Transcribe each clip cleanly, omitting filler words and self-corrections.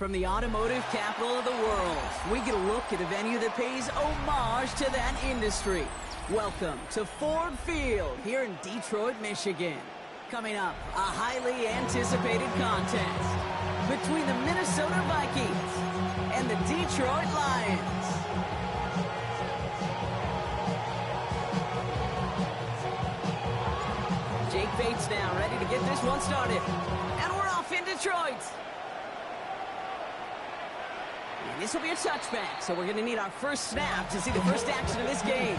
From the automotive capital of the world, we get a look at a venue that pays homage to that industry. Welcome to Ford Field here in Detroit, Michigan. Coming up, a highly anticipated contest between the Minnesota Vikings and the Detroit Lions. Jake Bates now ready to get this one started. And we're off in Detroit. And this will be a touchback, so we're going to need our first snap to see the first action of this game.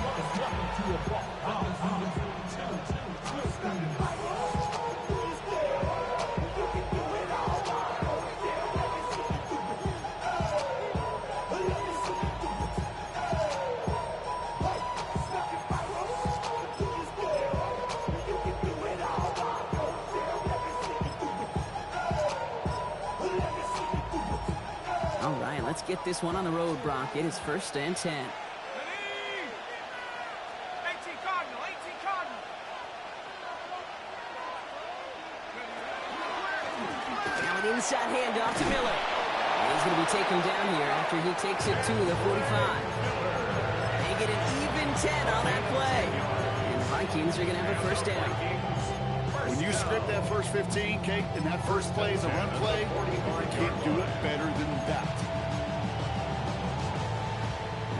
Let's get this one on the road, Brock. It is 1st and 10. 18 Cardinal, 18 Cardinal. Now an inside handoff to Miller. He's going to be taken down here after he takes it to the 45. They get an even 10 on that play. And the Vikings are going to have a first down. When you script that first 15, Kate, and that first play is a run play, you can't do it better than that.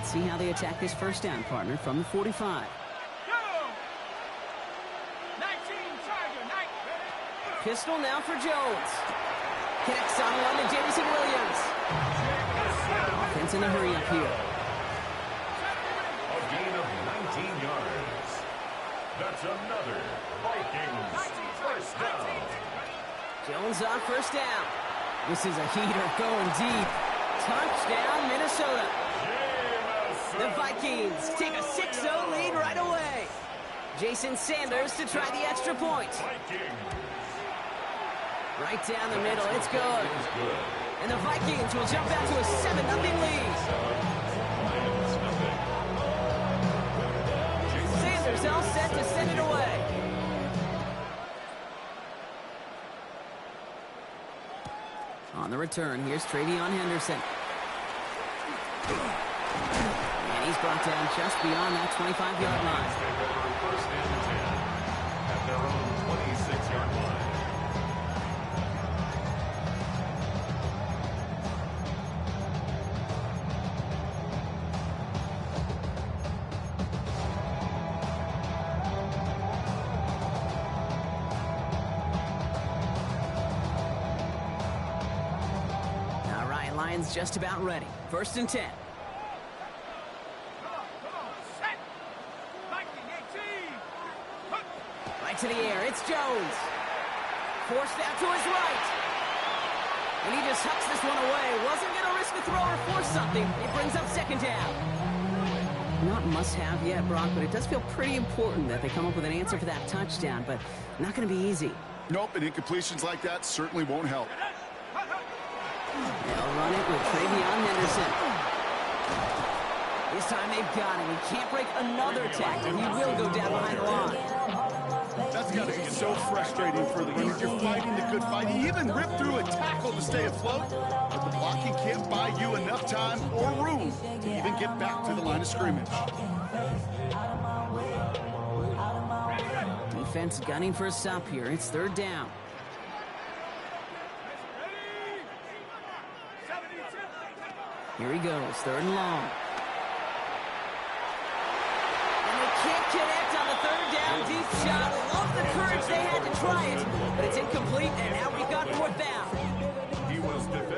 See how they attack this first down, partner, from the 45. Pistol now for Jones. Connects on one to Jameson Williams. Offense in a hurry up here. A gain of 19 yards. That's another Vikings first down. Jones on first down. This is a heater going deep. Touchdown, Minnesota. The Vikings take a 6-0 lead right away. Jason Sanders to try the extra point. Right down the middle, it's good. And the Vikings will jump out to a 7-0 lead. Sanders all set to send it away. On the return, here's Travion Henderson. He's brought down just beyond that 25-yard line. First and 10 at their own 26-yard line. All right, Lions just about ready. 1st and 10. To the air, it's Jones. Forced out to his right. And he just hucks this one away. Wasn't going to risk a throw or force something. It brings up 2nd down. Not must-have yet, Brock, but it does feel pretty important that they come up with an answer for that touchdown, but not going to be easy. Nope, and incompletions like that certainly won't help. They'll run it with Travion Henderson. This time they've got him. He can't break another tackle. He will go down behind the line. That's got to be so frustrating for the runner. You're fighting the good fight. He even ripped through a tackle to stay afloat, but the blocking can't buy you enough time or room to even get back to the line of scrimmage. Defense gunning for a stop here. It's 3rd down. Here he goes, 3rd and long. Can't connect on the 3rd down deep shot. Love the courage they had to try it, but it's incomplete, and now we've got 4th down.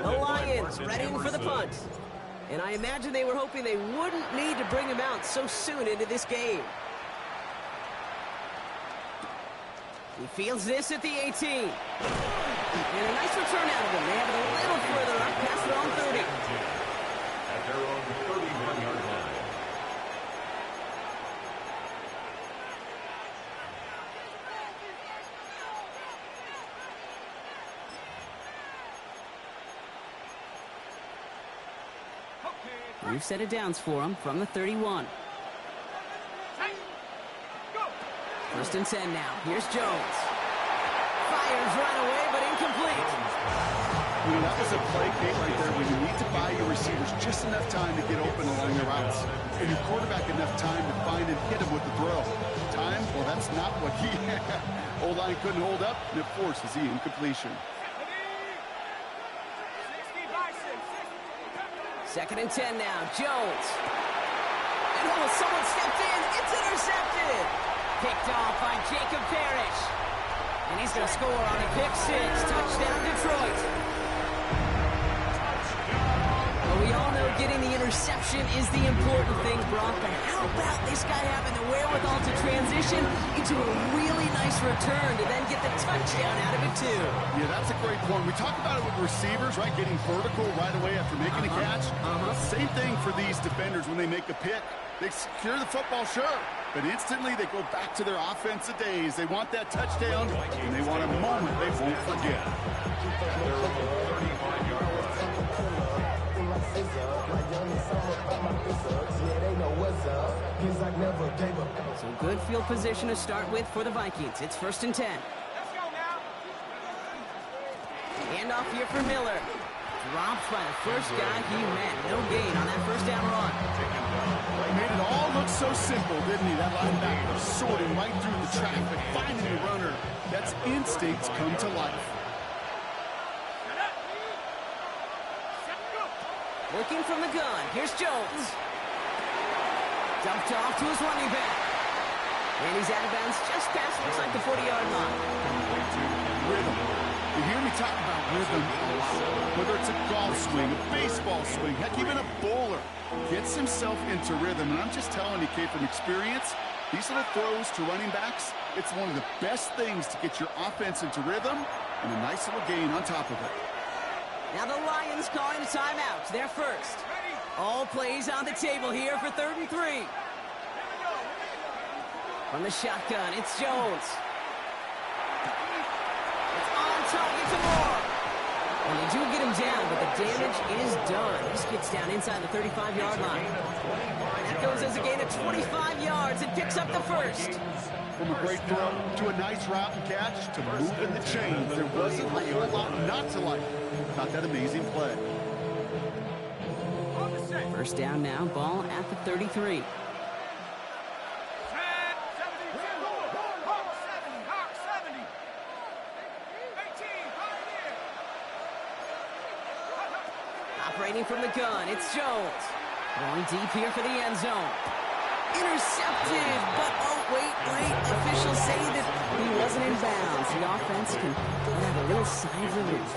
The Lions ready for the punt. And I imagine they were hoping they wouldn't need to bring him out so soon into this game. He fields this at the 18. And a nice return out of him. They have it a little further up past their own 30. At their own 31-yard line. We've set it downs for him from the 31. 1st and 10 now. Here's Jones. Fires right away, but incomplete. You know, that was a play, Kate, right there where you need to buy your receivers just enough time to get open along their routes. And your quarterback enough time to find and hit him with the throw. Time? Well, that's not what he had. O-line couldn't hold up, and it forces the incompletion. 2nd and 10 now. Jones. And someone stepped in. It's intercepted. Picked off by Jacob Parrish. And he's going to score on a pick 6. Touchdown, Detroit. Well, we all know getting the interception is the important thing, Brock. But how about this guy having the wherewithal to transition into a really nice return to then get the touchdown out of it, too? Yeah, that's a great point. We talk about it with receivers, right? Getting vertical right away after making a catch. Same thing for these defenders when they make a pick. They secure the football, sure. But instantly they go back to their offensive days. They want that touchdown, and they want a moment they won't forget. So good field position to start with for the Vikings. It's 1st and 10. Let's go now. Hand off here for Miller. Dropped by the first guy he met. No gain on that 1st down run. Made it all look so simple, didn't he? That linebacker sorting right through the traffic, finding the runner. That's instincts come to life. Working from the gun. Here's Jones. Dumped off to his running back. And he's out of bounds just past, looks like the 40-yard line. Rhythm. You hear me talk about rhythm a lot. Whether it's a golf swing, a baseball swing, heck, even a bowler gets himself into rhythm. And I'm just telling you, Kate, from experience, these little throws to running backs, it's one of the best things to get your offense into rhythm and a nice little gain on top of it. Now the Lions calling a timeout. They're first. All plays on the table here for 3rd and 3. From the shotgun, it's Jones. It's on target to Moore. And they do get him down, but the damage is done. This gets down inside the 35-yard line. That goes as a gain of 25 yards. It picks up the 1st. From a great throw to a nice route and catch to moving the chains. There wasn't a whole lot not to like about that amazing play. 1st down now, ball at the 33. Operating from the gun, it's Jones. Going deep here for the end zone. Intercepted, but oh, wait. Officials say that he wasn't in bounds. The offense can have a little sigh of relief.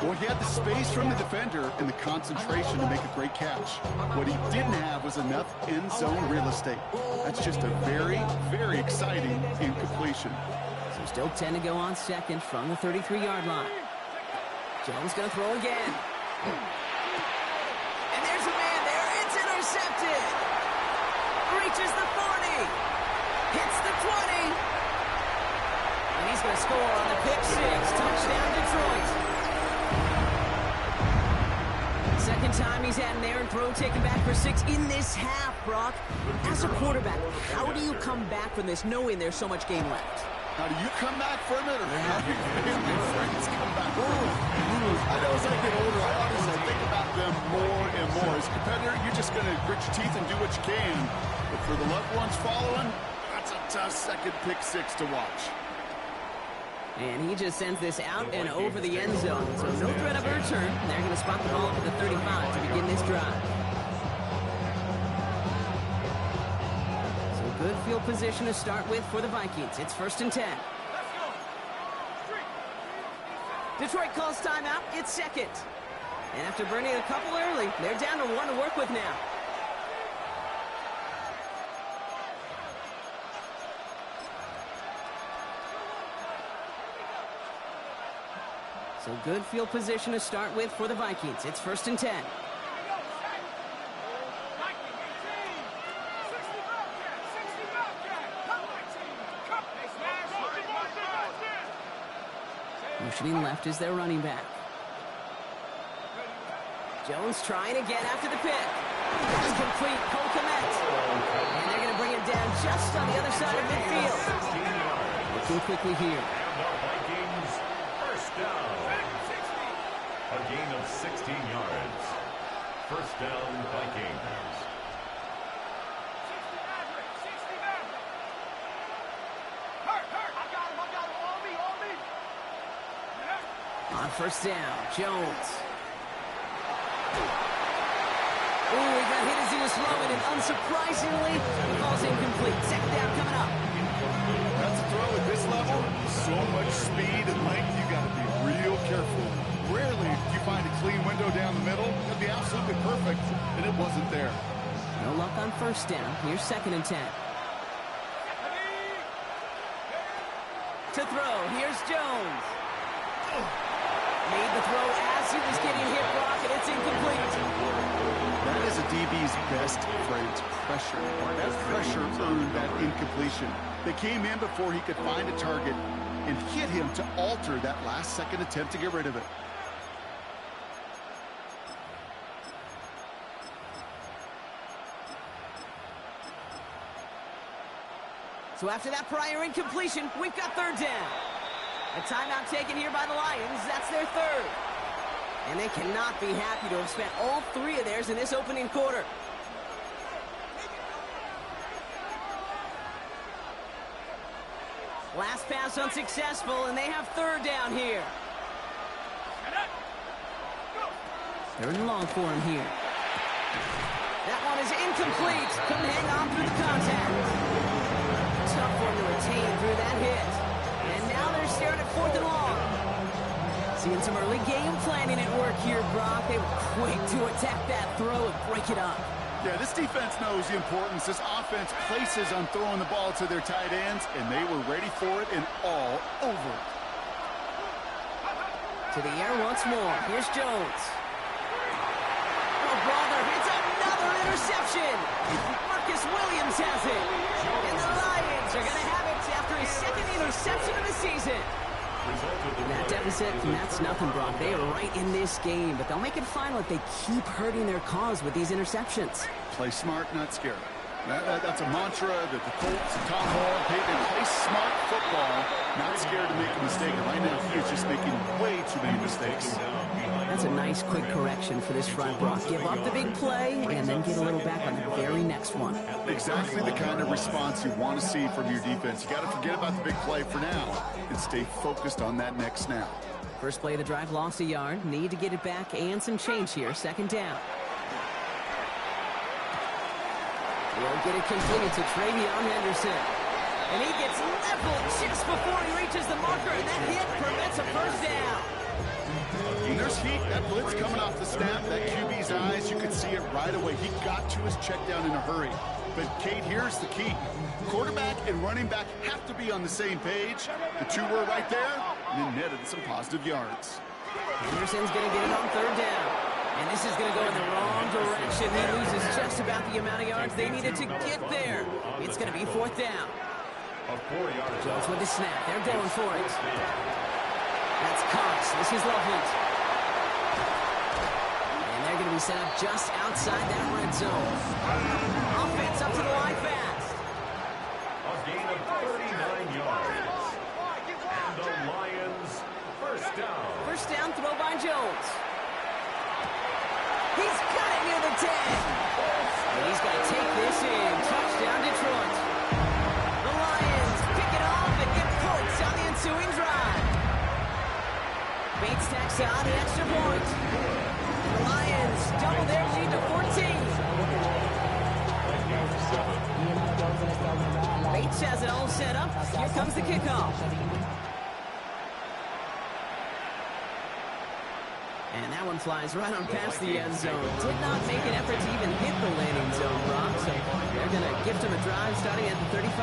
Well, he had the space from the defender and the concentration to make a great catch. What he didn't have was enough end zone real estate. That's just a very, very exciting incompletion. So still 10 to go on 2nd from the 33-yard line. Jones going to throw again. And there's a man there. It's intercepted. Reaches the 40. Hits the 20. And he's going to score on the pick 6. Touchdown, Detroit. Second time he's had an errant throw taken back for 6 in this half, Brock. As a quarterback, how do you come back from this knowing there's so much game left? How do you come back from it, or how do your family and friends come back from it? I know as I get older, I honestly think about them more and more. As a competitor, you're just going to grit your teeth and do what you can. But for the loved ones following, that's a tough second pick 6 to watch. And he just sends this out and over the end zone. So no threat of a return. They're going to spot the ball at the 35 to begin this drive. So good field position to start with for the Vikings. It's 1st and 10. Detroit calls timeout. It's 2nd. And after burning a couple early, they're down to 1 to work with now. So good field position to start with for the Vikings. It's 1st and 10. Motioning left is their running back. Jones trying again after the pick. It's complete. Cole Kmet. And they're going to bring it down just on the other side of midfield. Looking quickly here. Vikings, 1st down. A gain of 16 yards. First down, Vikings. 60 Maverick, 60 Maverick. Hurt. I got him, on me. On first down, Jones. Ooh, he got hit as he was throwing, and unsurprisingly, the ball's incomplete. Second down coming up. That's a throw at this level. So much speed and length, you got to be real careful. Rarely do you find a clean window down the middle. It'd be absolutely perfect, and it wasn't there. No luck on first down. Here's 2nd and 10. To throw, here's Jones. Made the throw as he was getting hit, Brock, and it's incomplete. That is a DB's best phrase, pressure. That pressure earned that incompletion. They came in before he could find a target and hit him to alter that last-second attempt to get rid of it. So after that prior incompletion, we've got 3rd down. A timeout taken here by the Lions. That's their 3rd. And they cannot be happy to have spent all 3 of theirs in this opening quarter. Last pass unsuccessful, and they have 3rd down here. 3rd and long for him here. That one is incomplete. Couldn't hang on through the contact. Tough one to retain through that hit. And now they're staring at 4th and long. Seeing some early game planning at work here, Brock. They were quick to attack that throw and break it up. Yeah, this defense knows the importance. This offense places on throwing the ball to their tight ends, and they were ready for it and all over it. To the air once more. Here's Jones. Oh, brother, it's another interception. Marcus Williams has it. And the Lions are going to have it after his 2nd interception of the season. That deficit, and that's nothing, Brock. They are right in this game, but they'll make it final if they keep hurting their cause with these interceptions. Play smart, not scared. That's a mantra that the Colts and Tom Hall, they play smart football, not scared to make a mistake. And right now, he is just making way too many mistakes. That's a nice, quick correction for this front, Brock. Give up the big play and then get a little back on the very next one. Exactly the kind of response you want to see from your defense. You got to forget about the big play for now and stay focused on that next snap. First play of the drive, lost a yard. Need to get it back and some change here. 2nd down. He'll get it completed to Travion Henderson. And he gets leveled just before he reaches the marker, and that hit prevents a first down. When there's heat, that blitz coming off the snap, that QB's eyes, you could see it right away. He got to his check down in a hurry. But, Kate, here's the key. Quarterback and running back have to be on the same page. The 2 were right there, and then netted some positive yards. Henderson's going to get it on 3rd down. And this is going to go in the wrong direction. He loses just about the amount of yards they needed to get there. It's going to be 4th down. Jones with the snap. They're going for it. That's Cox. This is Loveland. And they're going to be set up just outside that red zone. Offense up to the line fast. A gain of 39 yards. And the Lions, first down. First down, throw by Jones. He's got it near the 10. And he's going to take this in. Touchdown, Detroit. The Lions pick it off and get points on the ensuing drive. Bates tacks on the extra point. The Lions double their lead to 14. Bates has it all set up. Here comes the kickoff. And that one flies right on past the end zone. Did not make an effort to even hit the landing zone, Brock. So they're going to gift him a drive starting at the 35.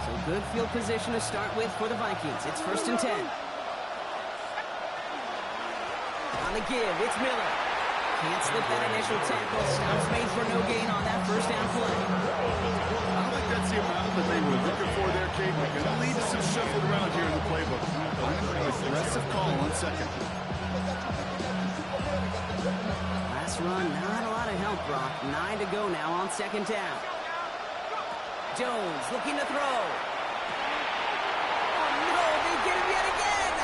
So good field position to start with for the Vikings. It's 1st and 10. On the give, it's Miller. Can't slip that initial tackle. Stops made for no gain on that first down play. I don't think that's the amount that they were looking for there, Kate. They're going to leave some shuffled around here in the playbook. An aggressive call on 2nd. this run, not a lot of help, Brock. 9 to go now on second down. Jones looking to throw. Oh, no, they get him yet again.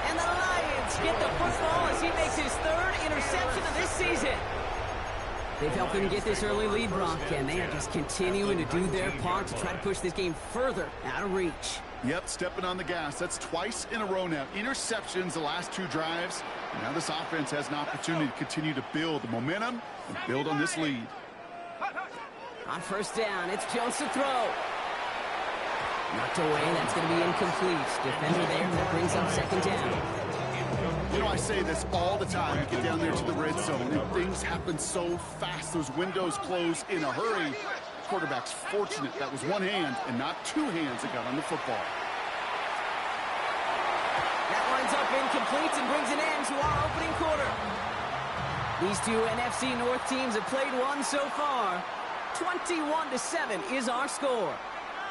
And the Lions get the football as he makes his 3rd interception of this season. They've helped them get this early lead, Brock, and they are just continuing to do their part to try to push this game further out of reach. Yep, stepping on the gas. That's twice in a row now. Interceptions the last 2 drives. And now this offense has an opportunity to continue to build the momentum and build on this lead. On first down, it's Jones to throw. Knocked away, that's going to be incomplete. Defender there, that brings up second down. You know, I say this all the time. You get down there to the red zone, and things happen so fast. Those windows close in a hurry. Quarterback's fortunate that was one hand and not 2 hands that got on the football. That winds up incomplete and brings an end to our opening quarter. These 2 NFC North teams have played one so far. 21-7 is our score.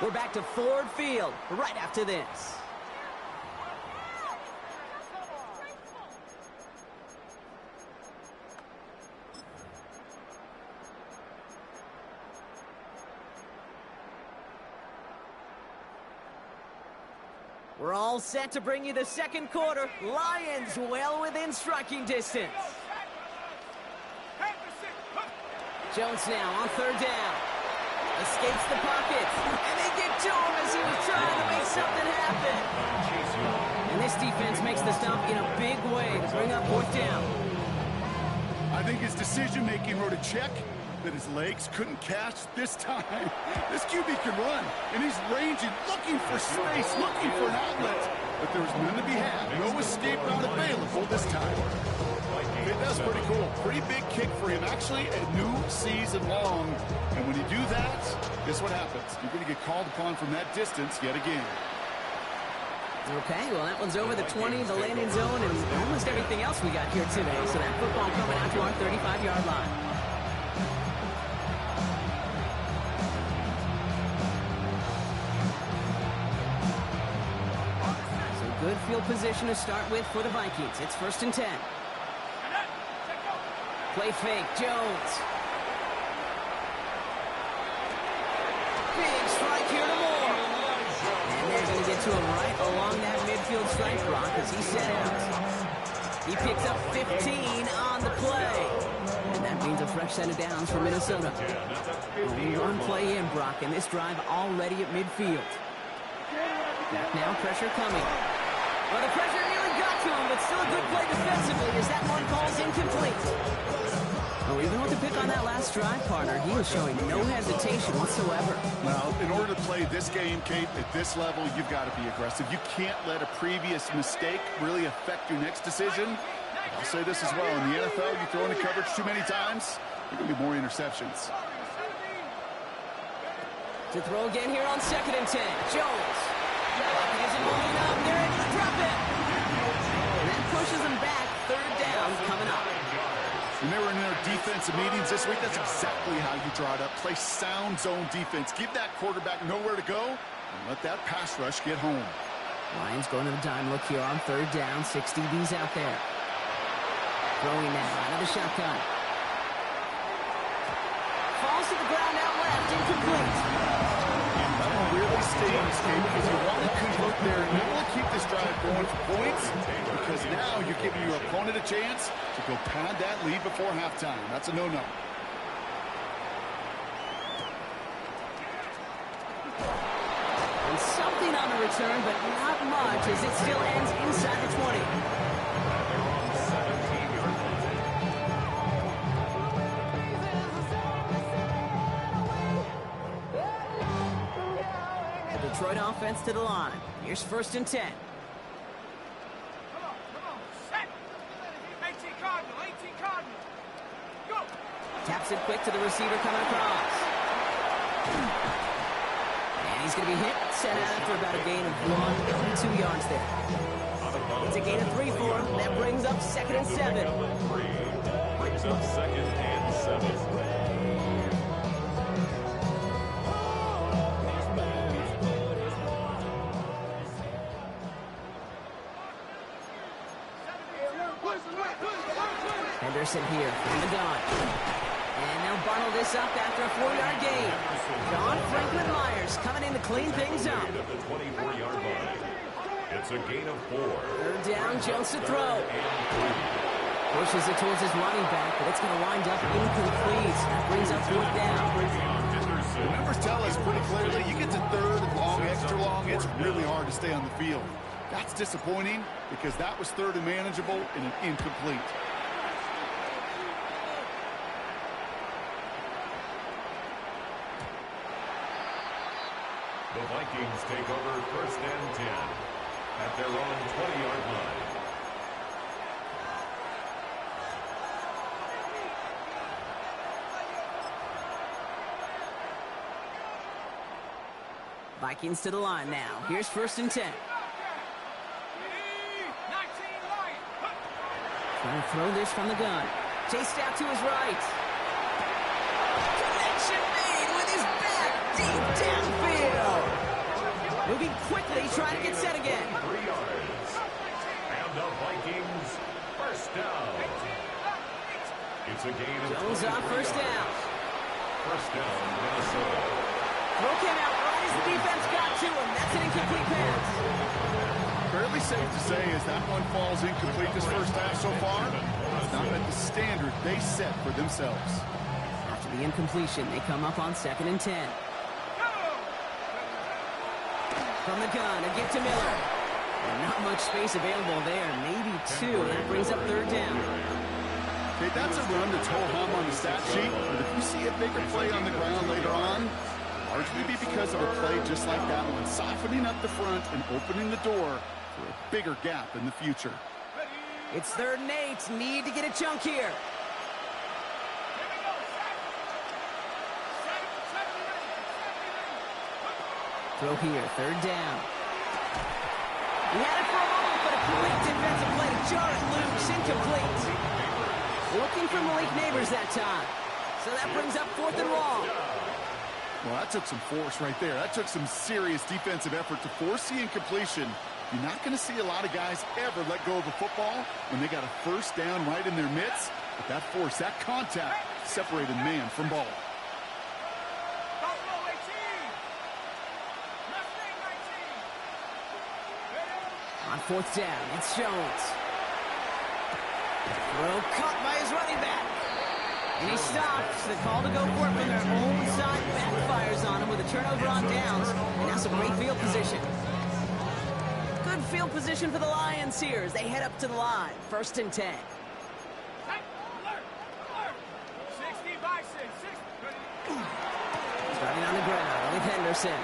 We're back to Ford Field right after this. We're all set to bring you the second quarter. Lions well within striking distance. Jones now on third down. Escapes the pocket. And they get to him as he was trying to make something happen. And this defense makes the stop in a big way to bring up fourth down. I think his decision-making wrote a check that his legs couldn't catch this time. This QB can run, and he's ranging, looking for space, looking for an outlet. But there was none to be had. No escape route available this time. That's pretty cool. Pretty big kick for him. Actually, a new season long. And when you do that, guess what happens? You're going to get called upon from that distance yet again. Okay, well, that one's over the 20, the landing zone, and almost everything else we got here today. So that football coming out to our 35-yard line. So good field position to start with for the Vikings. It's 1st and 10. Play fake, Jones. Big strike here to Moore. And they're going to get to him right along that midfield strike block as he set out. He picks up 15 on the play. And that means a fresh set of downs for Minnesota. Only one play in, Brock, and this drive already at midfield. Back now, pressure coming. Well, the pressure nearly got to him, but still a good play defensively as that one calls incomplete. Well, even with the pick on that last drive, partner, he was showing no hesitation whatsoever. Well, in order to play this game, Kate, at this level, you've got to be aggressive. You can't let a previous mistake really affect your next decision. I'll say this as well. In the NFL, you throw into coverage too many times, there are going to be more interceptions. To throw again here on 2nd and 10. Jones. He isn't moving up. They're able to drop it. And that pushes him back. 3rd down coming up. When they were in their defensive meetings this week, that's exactly how you draw it up. Play sound zone defense. Give that quarterback nowhere to go and let that pass rush get home. Lions going to the dime look here on 3rd down. 6 DBs out there. Throwing now out of the shotgun. Falls to the ground out left. Incomplete. That one really stings, Kate, because you want to convert there and you want to keep this drive going for points, because now you're giving your opponent a chance to go pad that lead before halftime. That's a no-no. And something on the return, but not much, as it still ends inside the 20. Detroit offense to the line. Here's 1st and 10. Come on, set. 18 Cardinal, 18 Cardinal. Go. Taps it quick to the receiver coming across. And he's going to be hit, set out after about a gain of 2 yards there. It's a gain of 3 for him. That brings up 2nd and 7. Brings up 2nd and 7. Henderson here from the gun. And they'll bundle this up after a 4-yard gain. John Franklin Myers coming in to clean things up. At the 24-yard line. It's a gain of 4. Third down, Jones to throw. Pushes it towards his running back, but it's going to wind up incomplete. That brings up 4th down. The numbers tell us pretty clearly, you get to third and long, extra long, it's really hard to stay on the field. That's disappointing because that was third and manageable and an incomplete. The Vikings take over 1st and 10 at their own 20-yard line. Vikings to the line now. Here's 1st and 10. Trying to throw this from the gun. Chased out to his right. Connection made with his back deep downfield. Moving quickly, trying to get set again. 3 yards. And the Vikings, 1st down. It's a gain of Jones on 1st down. 1st down, Minnesota. Throw came out right as the defense got to him. That's an incomplete pass. Fairly safe to say as that one falls incomplete this first half so far, it's not at the standard they set for themselves. After the incompletion, they come up on 2nd and 10. From the gun, a get to Miller. And not much space available there. Maybe 2. That brings up 3rd down. Okay, that's a run that's ho-hum on the stat sheet, but if you see a bigger play on the ground later on, largely be because of a play just like that one, softening up the front and opening the door for a bigger gap in the future. It's 3rd and 8. Need to get a chunk here. Throw here, 3rd down. He had it for a moment, but a great defensive play to jar it loose, incomplete. Looking for Malik Neighbors that time. So that brings up 4th and long. Well, that took some force right there. That took some serious defensive effort to force the incompletion. You're not going to see a lot of guys ever let go of the football when they got a 1st down right in their midst. But that force, that contact, separated man from ball. On 4th down, it's Jones. Throw caught by his running back. And he stops. The call to go for it from their own side backfires on him with a turnover on downs. And now some great field position. Good field position for the Lions here as they head up to the line. 1st and 10. Starting on the ground with Henderson.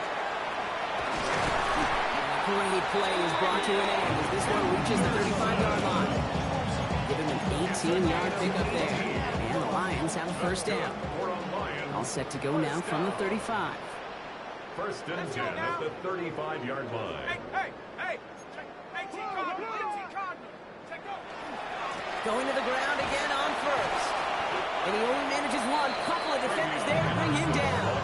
Great play is brought to an end as this one reaches the 35-yard line. Give him an 18-yard pickup there. And the Lions have a 1st down. All set to go now from the 35. 1st and 10 at the 35-yard line. Going to the ground again on 1st. And he only manages one. Couple of defenders there to bring him down.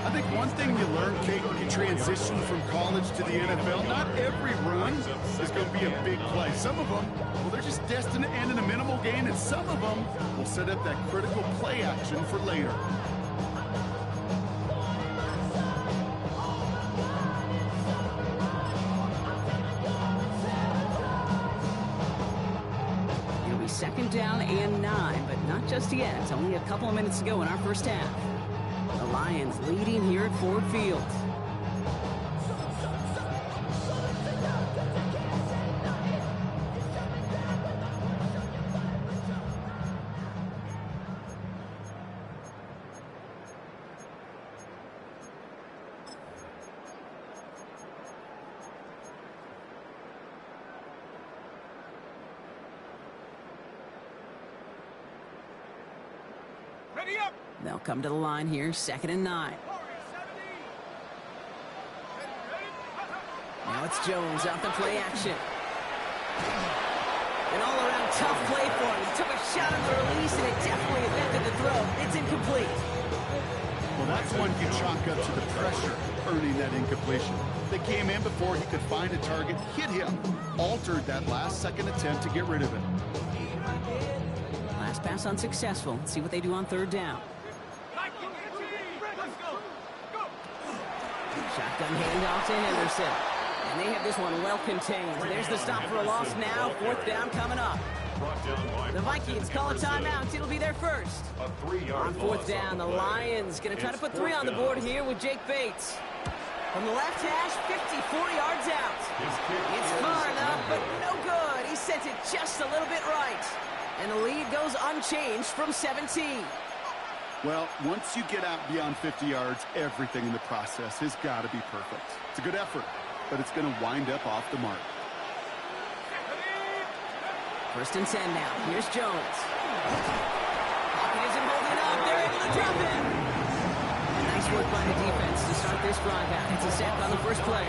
I think one thing you learn, Kate, when you transition from college to the NFL, not every run is going to be a big play. Some of them, well, they're just destined to end in a minimal gain, and some of them will set up that critical play action for later. It'll be 2nd down and 9, but not just yet. It's only a couple of minutes to go in our first half. The Lions leading here at Ford Field. Ready up! They'll come to the line here, 2nd and 9. Now it's Jones out the play action. An all-around tough play for him. He took a shot on the release, and it definitely affected the throw. It's incomplete. Well, that's one you chalk up to the pressure earning that incompletion. They came in before he could find a target, hit him, altered that last-second attempt to get rid of it. pass unsuccessful. Let's see what they do on third down. Let's go. Go. Shotgun handoff to Henderson. And they have this one well contained. There's the stop for a loss now. Fourth down coming up. The Vikings call a timeout. It'll be their first. On fourth down, the Lions going to try to put 3 on the board here with Jake Bates. From the left hash, 54 yards out. It's far enough, but no good. He sent it just a little bit right. And the lead goes unchanged from 17. Well, once you get out beyond 50 yards, everything in the process has got to be perfect. It's a good effort, but it's going to wind up off the mark. First and 10 now. Here's Jones. Pocket isn't holding up. They're able to drop it. And nice work by the defense to start this drive out. It's a sack on the first play.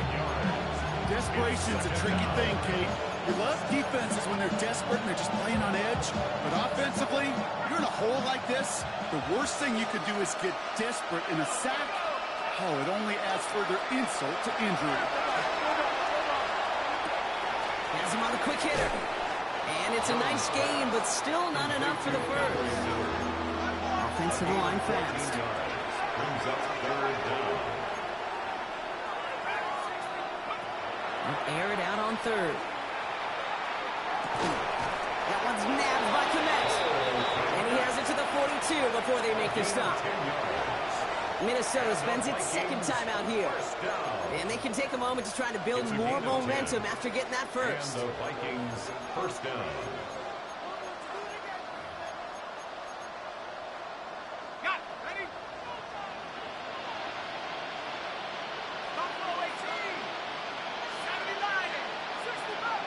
Desperation's a tricky thing, Kate. You love defenses when they're desperate and they're just playing on edge. But offensively, you're in a hole like this, the worst thing you could do is get desperate in a sack. Oh, it only adds further insult to injury. Has him on the quick hitter. And it's a nice game, but still not enough for the first. Offensive line fast. Brings up third down. They'll air it out on third. That one's nabbed by Kmet. And he has it to the 42 before they make the stop. Minnesota spends its second time out here. And they can take a moment to try to build more momentum after getting that first. And the Vikings first down. Got it. Ready? Buffalo 18. 79. 65.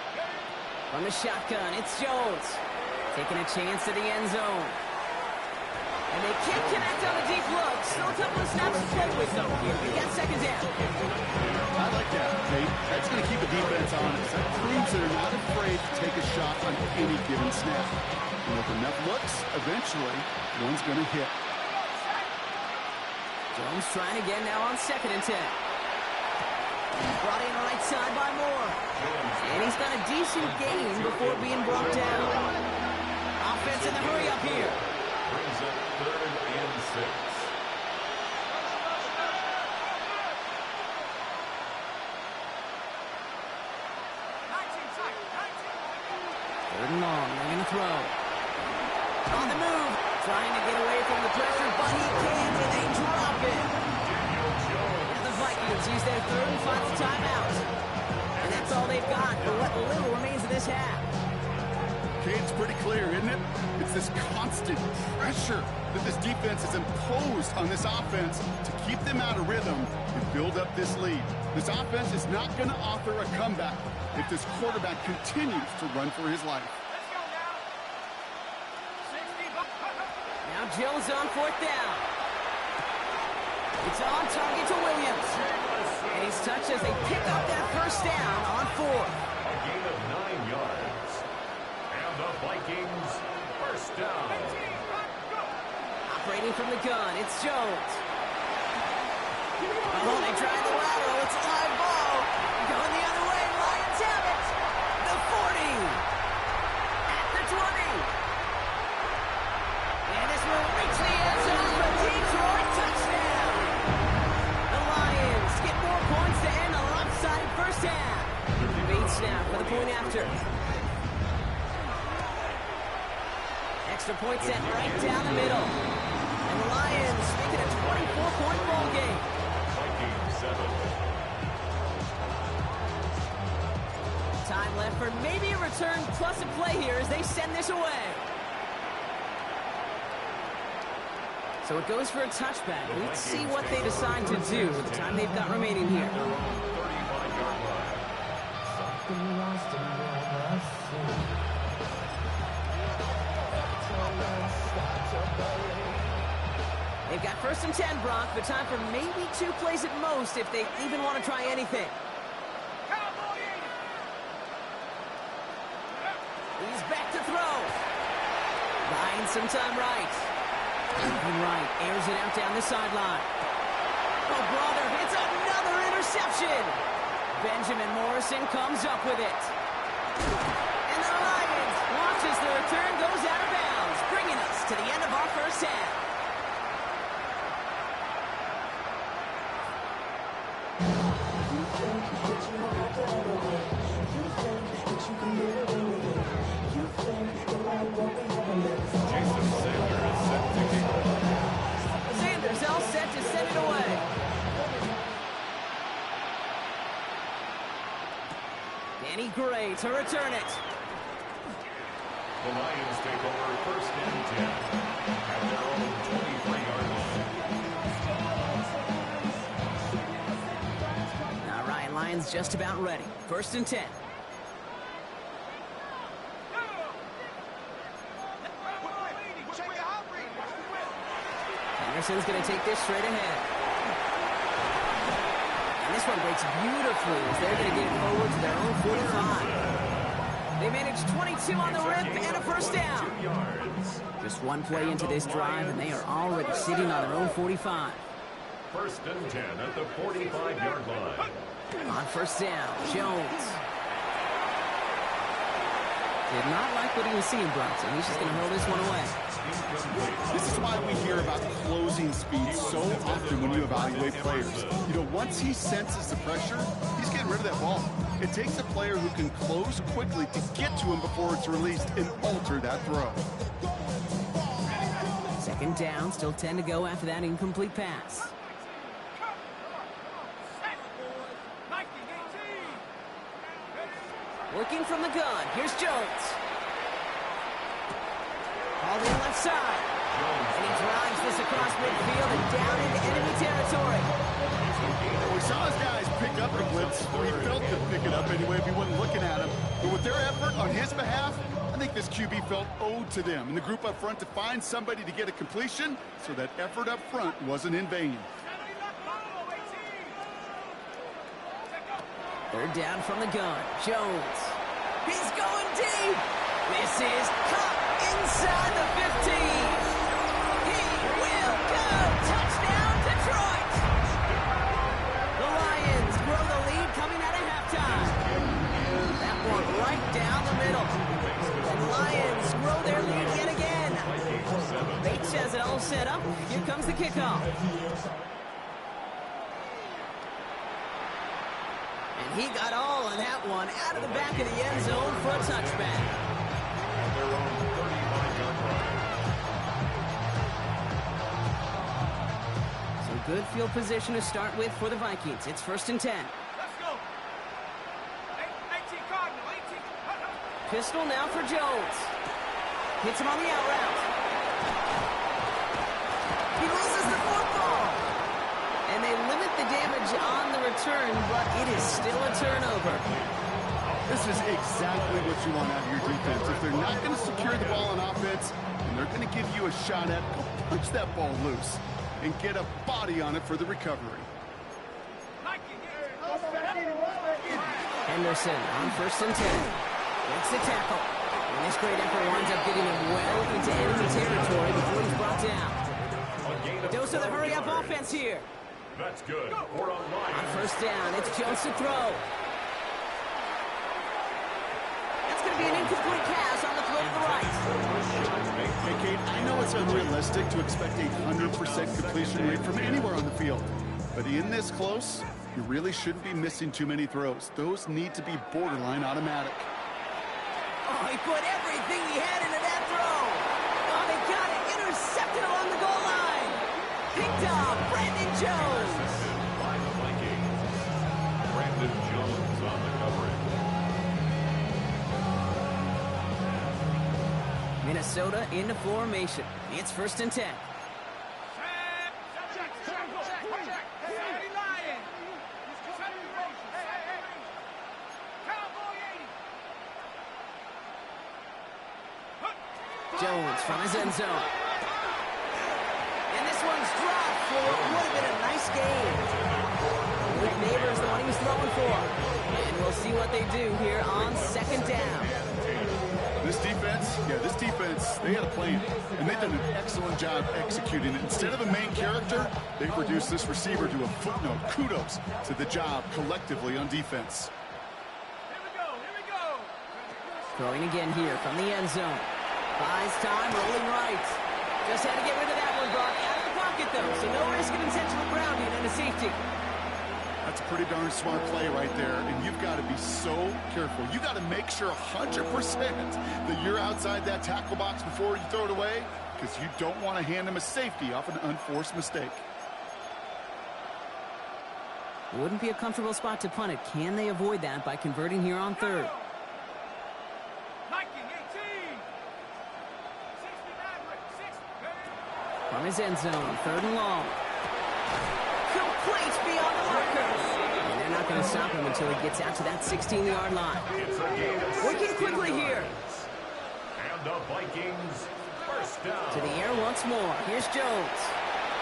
7 From the shotgun, it's Jones. Taking a chance to the end zone. And they can't connect on a deep look. Still a couple of snaps to play with, though. Here, we got second down. I like that, Kate. That's going to keep the defense honest. That proves they're not afraid to take a shot on any given snap. And with enough looks, eventually, one's going to hit. Jones trying again now on second and 10. Brought in right side by Moore. And he's got a decent gain before being brought down. Offense in the hurry up here. Brings up third and 6. Third and long, they're going to throw. On the move, trying to get away from the pressure, but he can't, and they drop it. And the Vikings use their third and final timeout. And that's all they've got for what little remains of this half. Okay, it's pretty clear, isn't it? It's this constant pressure that this defense has imposed on this offense to keep them out of rhythm and build up this lead. This offense is not going to offer a comeback if this quarterback continues to run for his life. Let's go now. 60. Now Jones on fourth down. It's on target to Williams. And he's touched as they pick up that first down on fourth. A gain of 9 yards. And the Vikings first down. Operating from the gun, it's Jones. Oh, they tried the lateral. It's a live ball. Going the other way. Lions have it. The 40. At the 20. And this will reach the end zone for Detroit. Touchdown. The Lions get more points to end the lopsided first half. Bates now for the point after. Extra point set right down the middle. And the Lions make it a 24-point ball game. Vikings 7. Time left for maybe a return plus a play here as they send this away. So it goes for a touchback. Let's see what they decide to do with the time they've got remaining here. 35-yard line. They've got first and 10, Brock, but time for maybe 2 plays at most if they even want to try anything. He's back to throw. Buying some time right. And Wright airs it out down the sideline. Oh, brother, it's another interception. Benjamin Morrison comes up with it. And the Lions great to return it. The Lions take over first and 10 at their own 23-yard line. All right, Lions just about ready. First and 10. Henderson's going to take this straight ahead. And this one breaks beautifully as they're going to get it forward to their own 45. They managed 22 on the rip and a first down. Just one play into this drive, and they are already sitting on their own 45. First and 10 at the 45-yard line. On first down, Jones. Did not like what he was seeing, Bronson. He's just going to hurl this one away. This is why we hear about closing speed so often when you evaluate players. You know, once he senses the pressure, he's getting rid of that ball. It takes a player who can close quickly to get to him before it's released and alter that throw. Second down, still 10 to go after that incomplete pass. Working from the gun, here's Jones. All the left side. And he drives this across midfield and down into enemy territory. We saw his guys pick up the blitz, or he felt to pick it up anyway if he wasn't looking at him. But with their effort on his behalf, I think this QB felt owed to them and the group up front to find somebody to get a completion, so that effort up front wasn't in vain. Third down from the gun. Jones. He's going deep. This is caught inside the 15. He will go. Touchdown, Detroit. The Lions grow the lead coming out of halftime. That one right down the middle. The Lions grow their lead yet again. Bates has it all set up. Here comes the kickoff. He got all on that one out of the back of the end zone for a touchback. Their own 35-yard line. So good field position to start with for the Vikings. It's first and 10. Let's go. 18 Cardinal, 18. Pistol now for Jones. Hits him on the out route. He loses the football. And they limit the damage on the return, but it is still a turnover. This is exactly what you want out of your defense. If they're not going to secure the ball on offense, and they're going to give you a shot at, go punch that ball loose and get a body on it for the recovery. Henderson on first and 10. Makes the tackle. And this great effort winds up getting him well into enemy territory before he's brought down. Dose of the hurry-up offense here. That's good for a Lions. On first down, it's Jones to throw. That's going to be an incomplete pass on the throw to the right. Hey, Kate, I know it's unrealistic to expect a 100% completion rate from anywhere on the field. But in this close, you really shouldn't be missing too many throws. Those need to be borderline automatic. Oh, he put everything he had into that throw. Oh, they got it. Intercepted along the goal line. Picked off Brandon Jones. By the Vikings. Brandon Jones on the coverage. Minnesota into formation. It's first and 10. Jones from his end zone. And this one's dropped for what would have been a nice gain. Luke Neighbors, the one he was throwing for. And we'll see what they do here on second down. This defense, they had a plan, and they've done an excellent job executing it. Instead of a main character, they've reduced this receiver to a footnote. Kudos to the job collectively on defense. Here we go. Throwing again here from the end zone. Buys time, rolling right. Just had to get rid of that one, Brock. Out of the pocket, though, so no risk of intentional grounding and a safety. That's a pretty darn smart play right there, and you've got to be so careful. You got to make sure 100% that you're outside that tackle box before you throw it away, because you don't want to hand them a safety off an unforced mistake. It wouldn't be a comfortable spot to punt it. Can they avoid that by converting here on third? Viking 18. 60 Maverick. 60. From his end zone, third and long. Complete beyond the markers. And they're not going to stop him until he gets out to that 16-yard line. It's a gain of Working 16 quickly here. yards. And the Vikings first down. To the air once more. Here's Jones.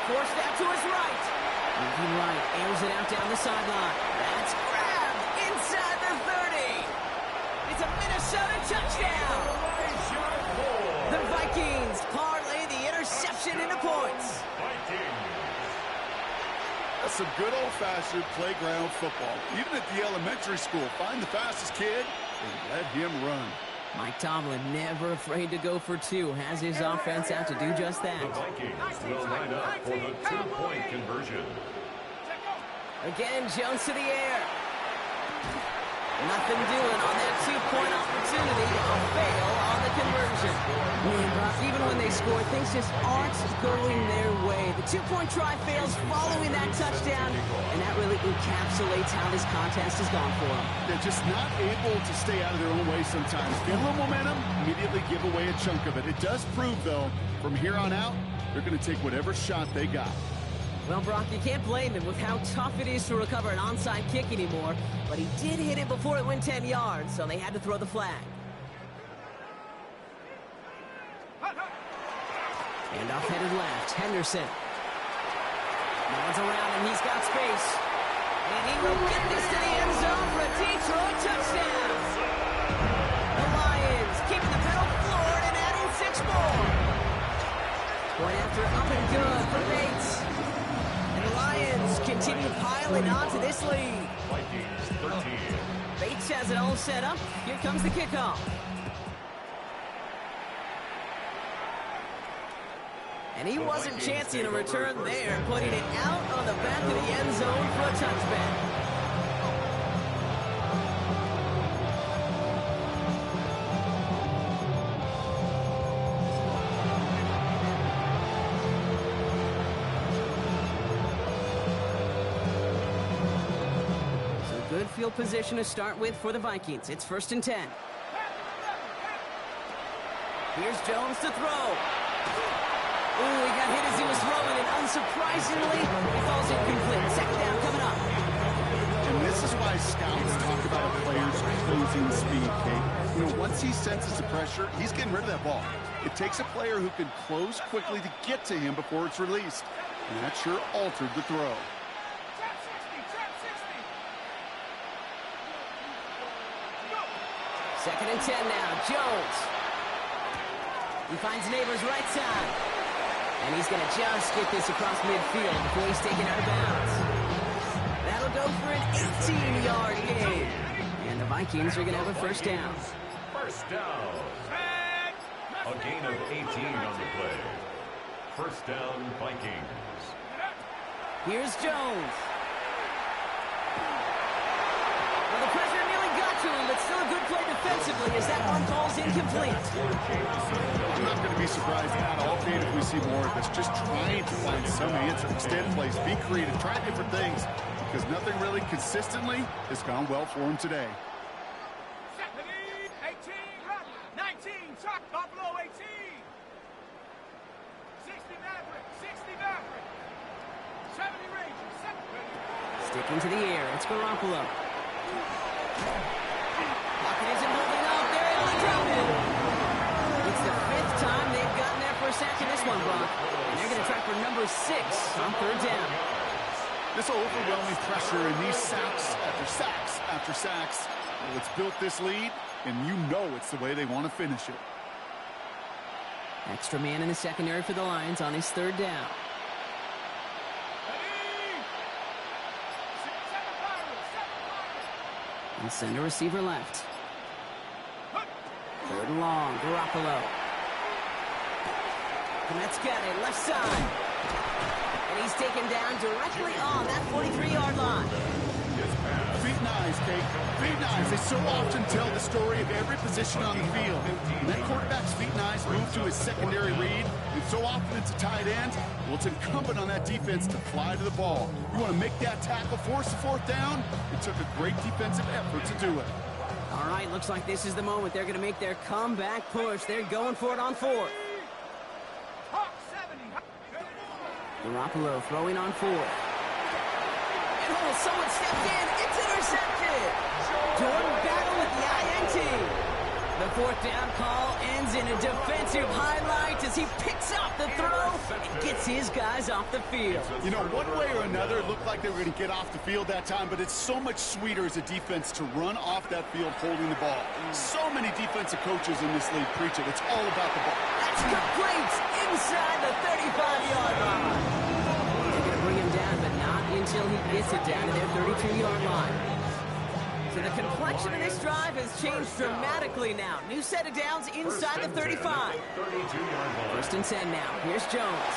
Forced out to his right. Moving right, airs it out down the sideline. That's grabbed inside the 30. It's a Minnesota touchdown. The Vikings parlay the interception into points. Vikings. That's some good old-fashioned playground football. Even at the elementary school, find the fastest kid and let him run. Mike Tomlin never afraid to go for two. Has his offense out to do just that. The Vikings will line up for the two-point conversion. Again, Jones to the air. Nothing doing on that two-point opportunity. A fail on the conversion. Man, Brock, even when they score, things just aren't going their way. The two-point try fails following that touchdown, and that really encapsulates how this contest has gone for them. They're just not able to stay out of their own way sometimes. Get a little momentum, immediately give away a chunk of it. It does prove, though, from here on out, they're going to take whatever shot they got. Well, Brock, you can't blame him with how tough it is to recover an onside kick anymore, but he did hit it before it went 10 yards, so they had to throw the flag. And off headed left, Henderson. No one's around him, he's got space. And he will get this to the end zone for a Detroit touchdown. The Lions keeping the pedal floored and adding 6 more. Point after up and good for Bates. And the Lions continue piling on to this lead. Vikings 13. Bates has it all set up. Here comes the kickoff. And he wasn't chancing a return there, putting it out on the back of the end zone for a touchback. Good field position to start with for the Vikings. It's 1st and 10. Here's Jones to throw. Ooh, he got hit as he was throwing it. Unsurprisingly, he falls incomplete. Second down coming up. And this is why scouts talk about a player's closing speed, Kate. You know, once he senses the pressure, he's getting rid of that ball. It takes a player who can close quickly to get to him before it's released. And that sure altered the throw. Second and 10 now. Jones. He finds Neighbors right side. And he's going to just get this across midfield before he's taken out of bounds. That'll go for an 18-yard gain. And the Vikings are going to have a first down. First down. A gain of 18 on the play. First down, Vikings. Here's Jones. Well, the pressure nearly got to him, but still a good play defensively as that one falls incomplete. I'm not going to be surprised at all, Kate, if we see more of this. Just trying to find some answer. Extend plays, be creative, try different things, because nothing really consistently has gone well for him today. 18, run. 19, tuck, Buffalo 18. 60 Maverick, 60 Maverick. 70 Rangers, 70. Sticking to the air, it's Garoppolo. Pocket isn't holding up, they're able to drop it. It's the 5th time they've gotten there for a sack in this one, Brock. And they're going to try for number 6 on 3rd down. This overwhelming pressure and these sacks after sacks after sacks, well, it's built this lead, and you know it's the way they want to finish it. Extra man in the secondary for the Lions on his 3rd down. And send a receiver left. 3rd and long, Garoppolo. Komet's got it, left side. And he's taken down directly on that 43-yard line. Feet and eyes, Kate. Feet and eyes. They so often tell the story of every position on the field. And that quarterback's feet and eyes move to his secondary read, and so often it's a tight end, well, it's incumbent on that defense to fly to the ball. You want to make that tackle, force the fourth down. It took a great defensive effort to do it. All right, looks like this is the moment. They're going to make their comeback push. They're going for it on fourth. Hawk 70. Garoppolo throwing on fourth. And someone stepped in. It's intercepted. Jordan Battle with the INT. The fourth down call ends in a defensive highlight as he picks up the throw and gets his guys off the field. You know, one way or another, it looked like they were going to get off the field that time, but it's so much sweeter as a defense to run off that field holding the ball. So many defensive coaches in this league preach it. It's all about the ball. That's complete inside the 35-yard line. They're going to bring him down, but not until he gets it down to their 32-yard line. So the complexion of this drive has changed dramatically now. New set of downs inside the 35. First and 10 now. Here's Jones.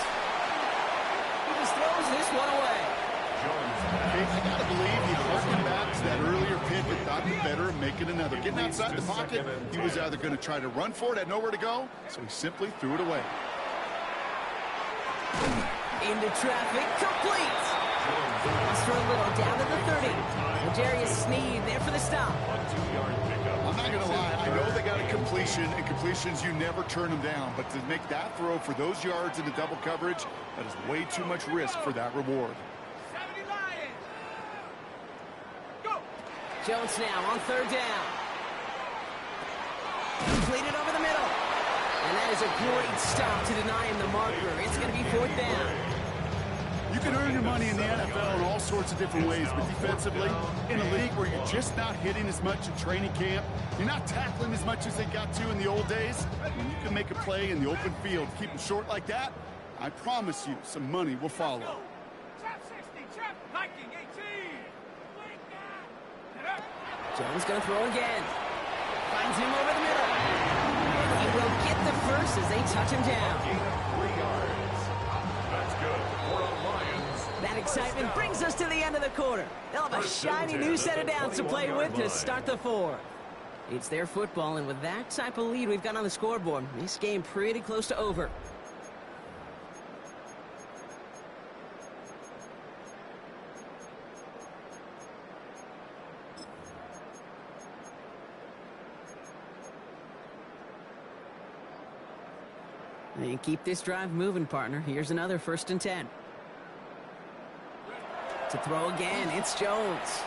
He just throws this one away. Hey, I got to believe he harkened back to that earlier pick and thought it better and make it another. Getting outside the pocket, he was either going to try to run for it, had nowhere to go, so he simply threw it away. Into traffic, complete. Lost for a little, down to the 30. L'Jarius Sneed there for the stop. I'm not going to lie, I know they got a completion, and completions, you never turn them down. But to make that throw for those yards into double coverage, that is way too much risk for that reward. 70 Lions. Go. Jones now on third down. Completed over the middle. And that is a great stop to deny him the marker. It's going to be fourth down. You can earn your money in the NFL in all sorts of different ways, but defensively, in a league where you're just not hitting as much in training camp, you're not tackling as much as they got to in the old days, when you can make a play in the open field, keep them short like that, I promise you some money will follow. Trap 60, trap Viking 18. Jones going to throw again. Finds him over the middle. And he will get the first as they touch him down. That excitement brings us to the end of the quarter. They'll have a shiny new set of downs to play with to start the fourth. It's their football, and with that type of lead we've got on the scoreboard, this game pretty close to over. And keep this drive moving, partner. Here's another first and 10. To throw again, it's Jones.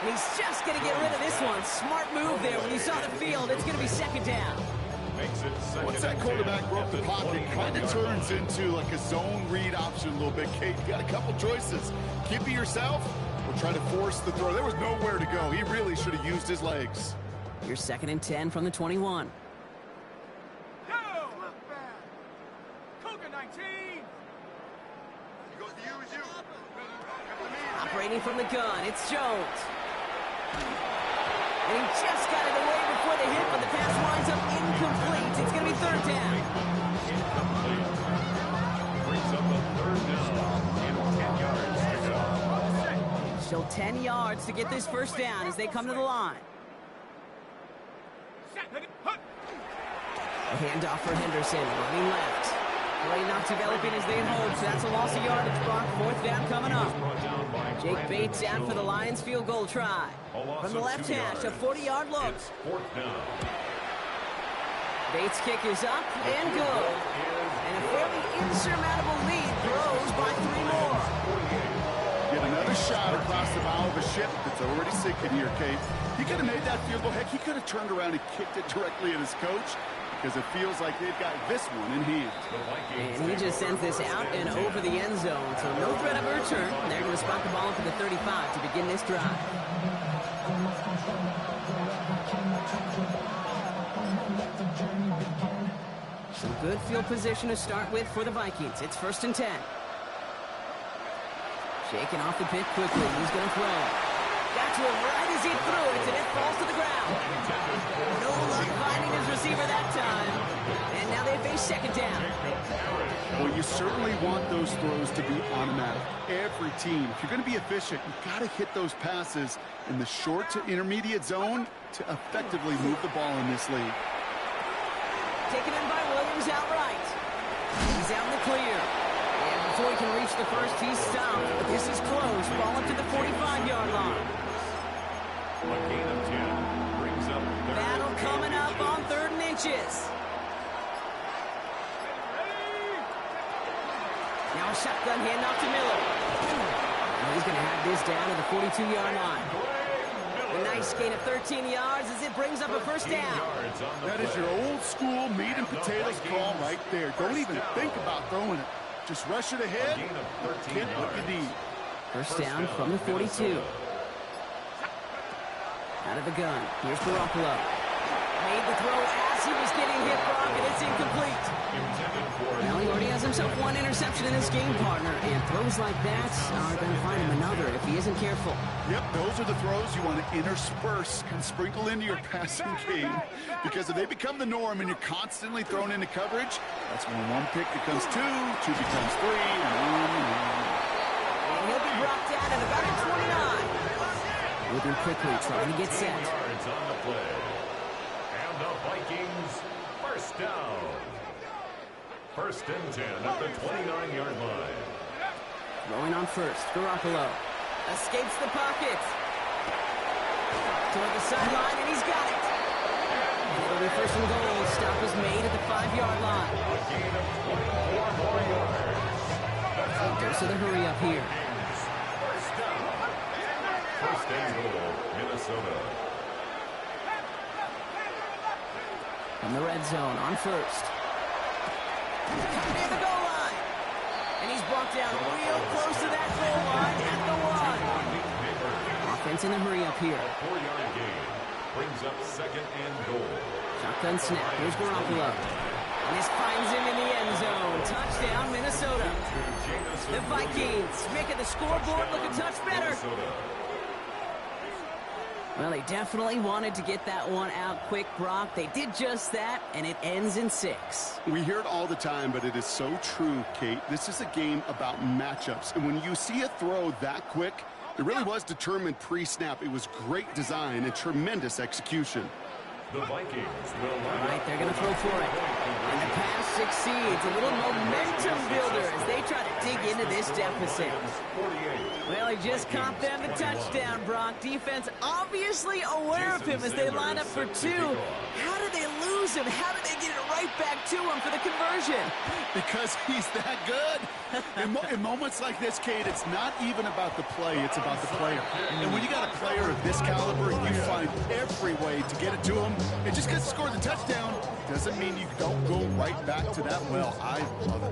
And he's just going to get rid of this one. Smart move there when he saw the field. It's going to be second down. Once that quarterback broke the pocket, it kind of turns into like a zone read option a little bit. Kate, you got a couple choices. Keep it yourself or try to force the throw. There was nowhere to go. He really should have used his legs. Here's second and 10 from the 21. Go. Cougar 19. Operating from the gun, it's Jones. And he just got it away before the hit, but the pass winds up incomplete. It's going to be third down. Incomplete. Brings up a third down and 10 yards to go. So 10 yards to get this first down as they come to the line. A handoff for Henderson, running left. Play not developing as they hope, so that's a loss of yardage. Brock, fourth down coming up. Jake Bates out for the Lions field goal try. From the left hash, a 40-yard look. It's fourth down. Bates' kick is up and good. And a fairly insurmountable lead grows by 3 more. Get another shot across the bow of a ship that's already sinking here, Kate. He could have made that field goal. Heck, he could have turned around and kicked it directly at his coach, because it feels like they've got this one in hand. And he just sends this out and over the end zone, so no threat of a return. They're going to spot the ball for the 35 to begin this drive. Some good field position to start with for the Vikings. It's first and 10. Shaking off the pick quickly. He's going to throw. Got to him right as he threw it, and it falls to the ground. No luck finding his receiver that time. And now they face second down. Well, you certainly want those throws to be automatic. Every team, if you're going to be efficient, you've got to hit those passes in the short to intermediate zone to effectively move the ball in this league. Taken in by Williams outright. He's out in the clear. And before he can reach the first, he's stopped. But this is close. Ball up to the 45-yard line. A gain of 10 brings up Battle coming up on 3rd and inches. Now a shotgun handoff to Miller. And he's going to have this down to the 42-yard line. A nice gain of 13 yards as it brings up a first down. That is your old school meat and potatoes call right there. Don't even think about throwing it. Just rush it ahead. Get what you need. First down from the 42. Out of the gun. Here's Garoppolo. Made the throw as he was getting hit, Brock, and it's incomplete. Well, he already has himself one interception in this game, partner, and throws like that are going to find him another if he isn't careful. Yep, those are the throws you want to intersperse and sprinkle into your passing game, because if they become the norm and you're constantly thrown into coverage, that's when one pick becomes two becomes three, and on. And he'll be brought down at about a 29. Moving quickly, trying to get set. Yards on the play. And the Vikings first down. First and 10 at the 29-yard line. Throwing on first, Garoppolo. Escapes the pocket. Toward the sideline, and he's got it. And it'll be first and goal. Stop is made at the 5-yard line. A gain of 24 more yards. Goes to the hurry up here. First down. First and goal, Minnesota. From the red zone on first. Coming near the goal line. And he's brought down real close to that goal line at the 1. Offense in the hurry up here. 4-yard gain brings up second and goal. Shotgun snap. Here's Garoppolo. And this finds him in the end zone. Touchdown, Minnesota. The Vikings making the scoreboard look a touch better. Well, they definitely wanted to get that one out quick, Brock. They did just that, and it ends in 6. We hear it all the time, but it is so true, Kate. This is a game about matchups, and when you see a throw that quick, it really was determined pre-snap. It was great design and tremendous execution. The Vikings will All right, they're going to throw for it. And the pass succeeds. A little momentum builder as they try to dig into this deficit. Well, he just caught them the touchdown, Brock. Defense obviously aware of him as they line up for 2. How did they lose him? How did they get it right back to him for the conversion? Because he's that good. In moments like this, Kate, it's not even about the play, it's about the player. And when you got a player of this caliber, you find every way to get it to him. And just because he scored the touchdown doesn't mean you don't go right back to that well. I love it.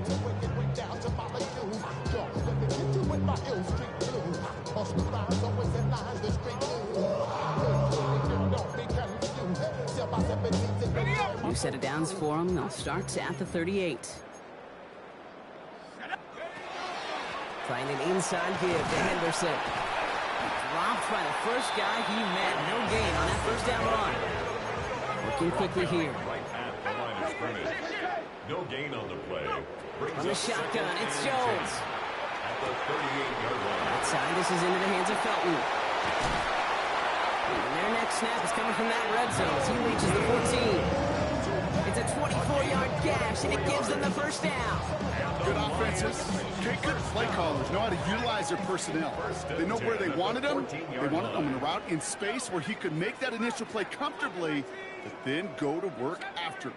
New set of downs for them. They'll start at the 38. Playing an inside give to Henderson. Dropped by the first guy he met. No gain on that first down run. Working quickly here. right at the line of scrimmage. No gain on the play. From the shotgun, it's Jones. At the 38-yard line. Outside, this is into the hands of Felton. And their next snap is coming from that red zone as he reaches the 14. It's a 24-yard gash, and it gives them the first down. Good offenses. Good play callers know how to utilize their personnel. They know where they wanted them. They wanted them in a route in space where he could make that initial play comfortably, but then go to work after.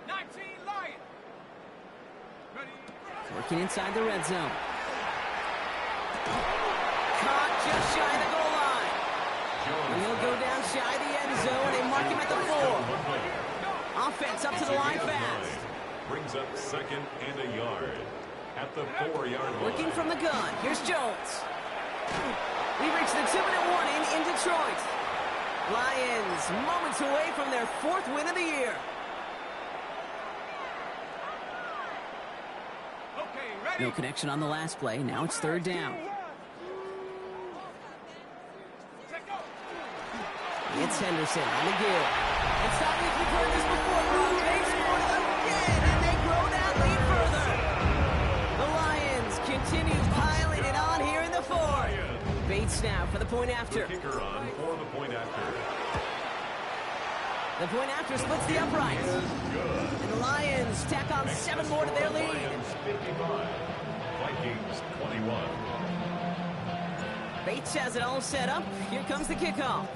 19 Lion. Ready. Working inside the red zone. Caught just shy of the goal line. And he'll go down shy of the end zone. They mark him at the 4. Offense up to the line fast. Brings up second and a yard. At the 4-yard line. Looking from the gun. Here's Jones. We reach the 2-minute warning in Detroit. Lions moments away from their 4th win of the year. Okay, ready. No connection on the last play. Now it's 3rd down. It's Henderson on the give. It's not like we've heard this before, bro. They scored again. for. Bates now for the point after. The kicker on for the point after. The point after splits the uprights. And the Lions tack on 7 more to their lead. Lions 55, Vikings 21. Bates has it all set up. Here comes the kickoff.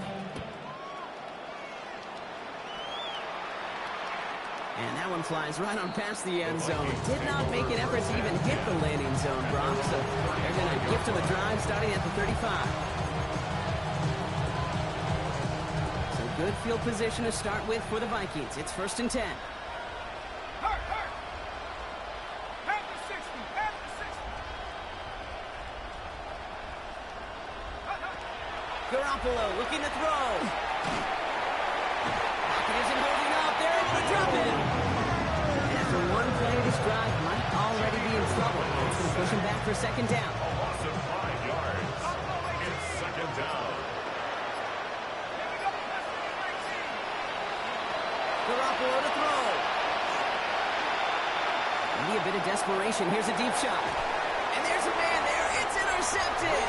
And that one flies right on past the end zone. Did not make an effort to even hit the landing zone, Brock. So they're going to gift him a drive starting at the 35. So good field position to start with for the Vikings. It's 1st and 10. Half the 60, half the 60. Garoppolo looking to throw. Pocket isn't holding up. They're able to drop it. And after one play, this drive might already be in trouble. It's going to push him back for 2nd down. A loss of 5 yards. It's 2nd down. Garoppolo to throw. Maybe a bit of desperation. Here's a deep shot. And there's a man there. It's intercepted.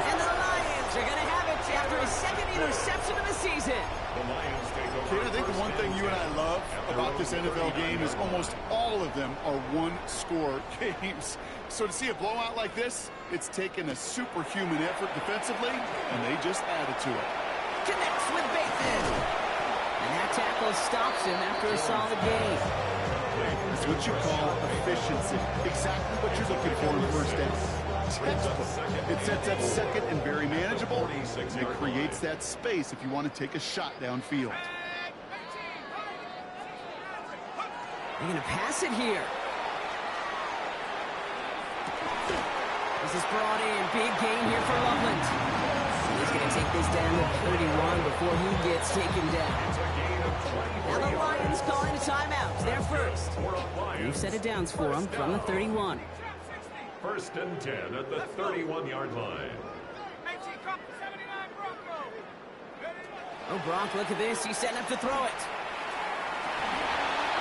And the Lions are going to have it after his 2nd interception of the season. The Lions take over. Kate, I think the one thing you and I love about this NFL game is almost all of them are one-score games. So to see a blowout like this, it's taken a superhuman effort defensively, and they just added to it. Connects with Bateman. And that tackle stops him after a solid gain. It's what you call efficiency. Exactly what you're looking for in first down. Textbook. It sets up 2nd and very manageable, and it creates that space if you want to take a shot downfield. They're going to pass it here. This is brought in. Big gain here for Loveland. He's going to take this down to 31 before he gets taken down. Now the Lions calling a timeout. They're first. New set of downs for them from the 31. 1st and 10 at the 31-yard line. Oh, Brock, look at this. He's setting up to throw it.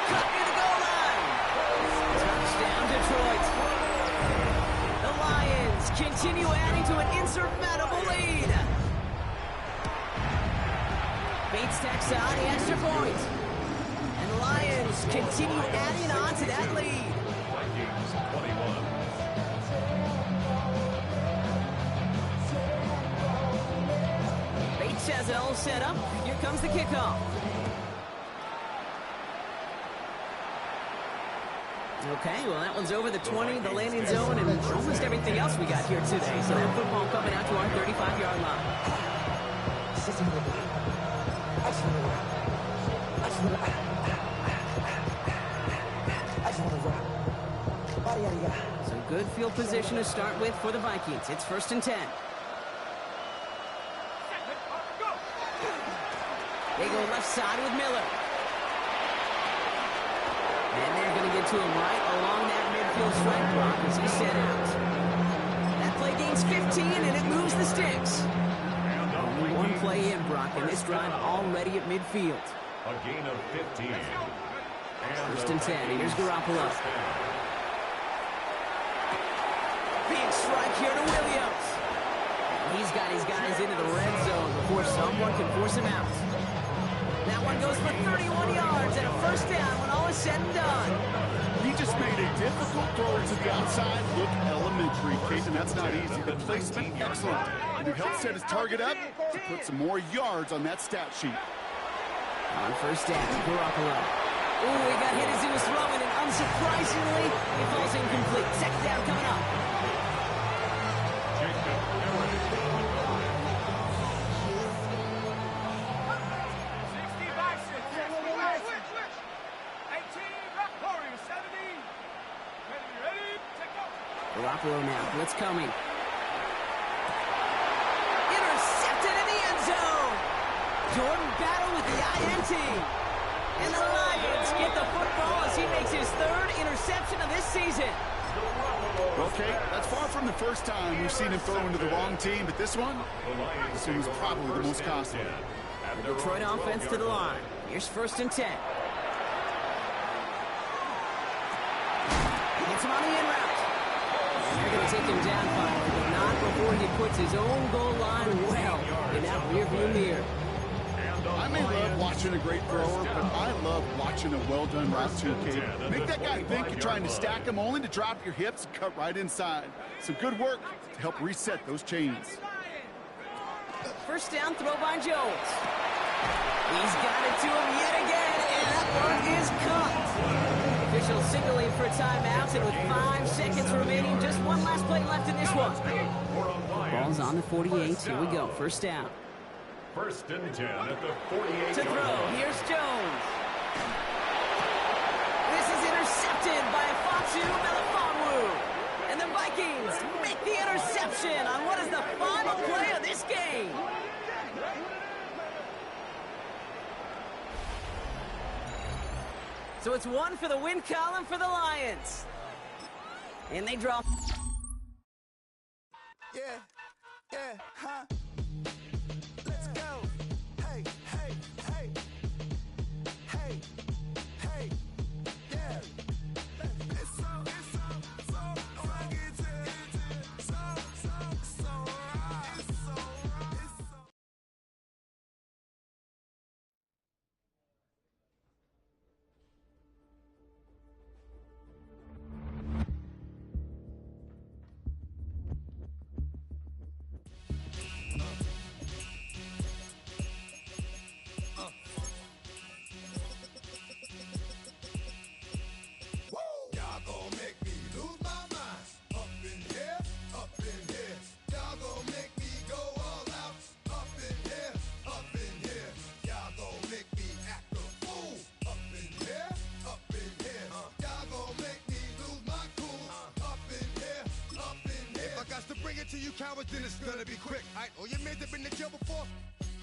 Cut near the goal line. Touchdown, Detroit. The Lions continue adding to an insurmountable lead. Bates tacks on the extra point. And the Lions continue adding on to that lead. Vikings 21. Bates has it all set up. Here comes the kickoff. Okay, well, that one's over the 20, the landing zone, and almost everything else we got here today. So that football coming out to our 35-yard line. So good field position to start with for the Vikings. It's 1st and 10. They go left side with Miller. And they're going to get to him right along that midfield strike block as he set out. That play gains 15, and it moves the sticks. Only one play in, Brock, and this drive already at midfield. A gain of 15. 1st and 10. Here's Garoppolo. Big strike here to Williams. He's got his guys into the red zone before someone can force him out. That one goes for 31 yards and a 1st down when all is said and done. He just made a difficult throw to the outside look elementary, Kate, and that's not easy. The placement, excellent. And it helped set his target up to put some more yards on that stat sheet. On 1st down, Garoppolo. Ooh, he got hit as he was throwing, and unsurprisingly, it falls incomplete. 2nd down coming up. Garoppolo now, blitz coming. Intercepted in the end zone. Jordan Battle with the INT. And the Lions get the football as he makes his 3rd interception of this season. Okay, that's far from the first time we've seen him throw into the wrong team, but this one was probably the most costly. The Detroit offense to the line. Here's 1st and 10. Gets him on the in route. And they're going to take him down finally, but not before he puts his own goal line well in that rearview mirror. I may love watching a great thrower, but I love watching a well-done route too, Kate. Make that guy think you're trying to stack him only to drop your hips and cut right inside. Some good work to help reset those chains. First down throw by Jones. He's got it to him yet again, and that one is caught. Officials signaling for timeouts, and with 5 seconds remaining, just one last play left in this one. Ball's on the 48. Here we go. First down. First and 10 at the 48. To throw. Here's Jones. This is intercepted by Fatu Melifonwu. And the Vikings make the interception on what is the final play of this game. So it's one for the win column for the Lions. And they draw. Yeah, huh? Let's go. Hey, yeah. It's so rugged. So right. It's so. To you cowards, then it's gonna be quick. Aight, all your men have been to jail before?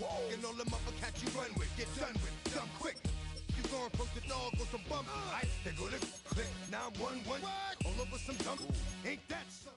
Whoa. And all them upper cats you run with, get done with, done quick. You gon' approach the dog or some bump. Aight, they go to click 911. All over some dump. Ain't that something?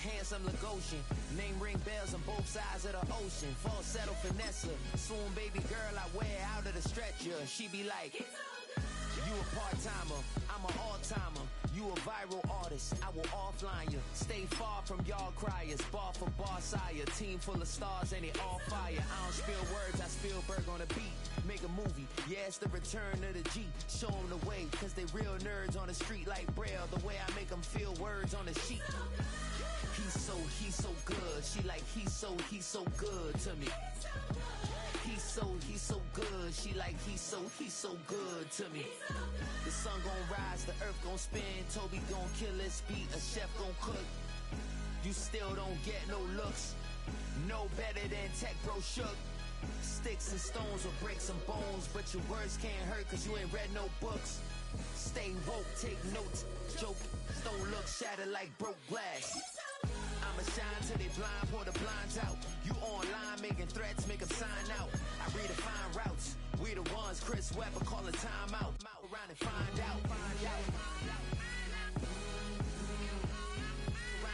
Handsome Lagosian, name ring bells on both sides of the ocean. Falsetto finesse, swoon baby girl I wear out of the stretcher. She be like, you a part-timer, I'm an all-timer. You a viral artist, I will offline you. Stay far from y'all criers, bar for bar sire. Team full of stars and they all fire. I don't spill words, I Spielberg on a beat. Make a movie, yeah, it's the return of the G. Show them the way, cause they real nerds on the street like Braille. The way I make them feel words on the sheet. He's so good. She like, he's so good to me. He's so good. She like, he's so good to me. The sun gon' rise, the earth gon' spin. Toby gon' kill this beat, a chef gon' cook. You still don't get no looks. No better than Tech Bro Shook. Sticks and stones will break some bones, but your words can't hurt cause you ain't read no books. Stay woke, take notes, joke. Don't look shattered like broke glass. I'ma shine till they blind, pour the blinds out. You online making threats, make them sign out. I redefine routes. We the ones Chris Webber calling time out. Around and find out. Around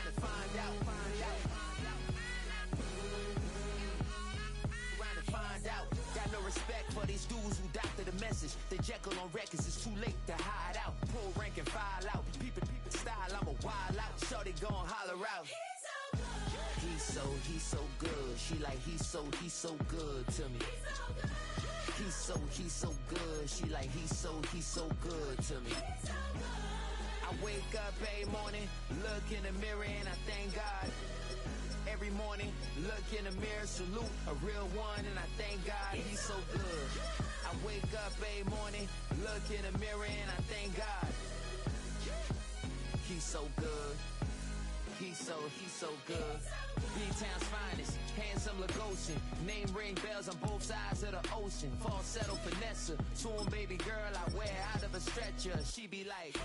and find out. Around and find out. Got no respect for these dudes who doctor the message. The Jekyll on records, it's too late to hide out. Pull rank and file out. Peep style, I'm a wild out. Shorty gon' holler out. He's so good. She like, he's so good to me. He's so good. She like, he's so good to me. I wake up every morning, look in the mirror and I thank God. Every morning, look in the mirror, salute a real one and I thank God he's so good. I wake up every morning, look in the mirror and I thank God. He's so good. He's so good. B-Town's finest, handsome Lagosian. Name ring bells on both sides of the ocean. Falsetto finesse, swoon baby girl I wear out of a stretcher. She be like,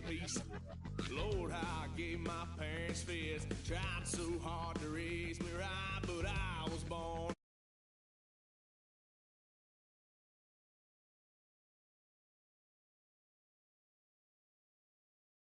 peace. Lord, how I gave my parents fits. Tried so hard to raise me right, but I was born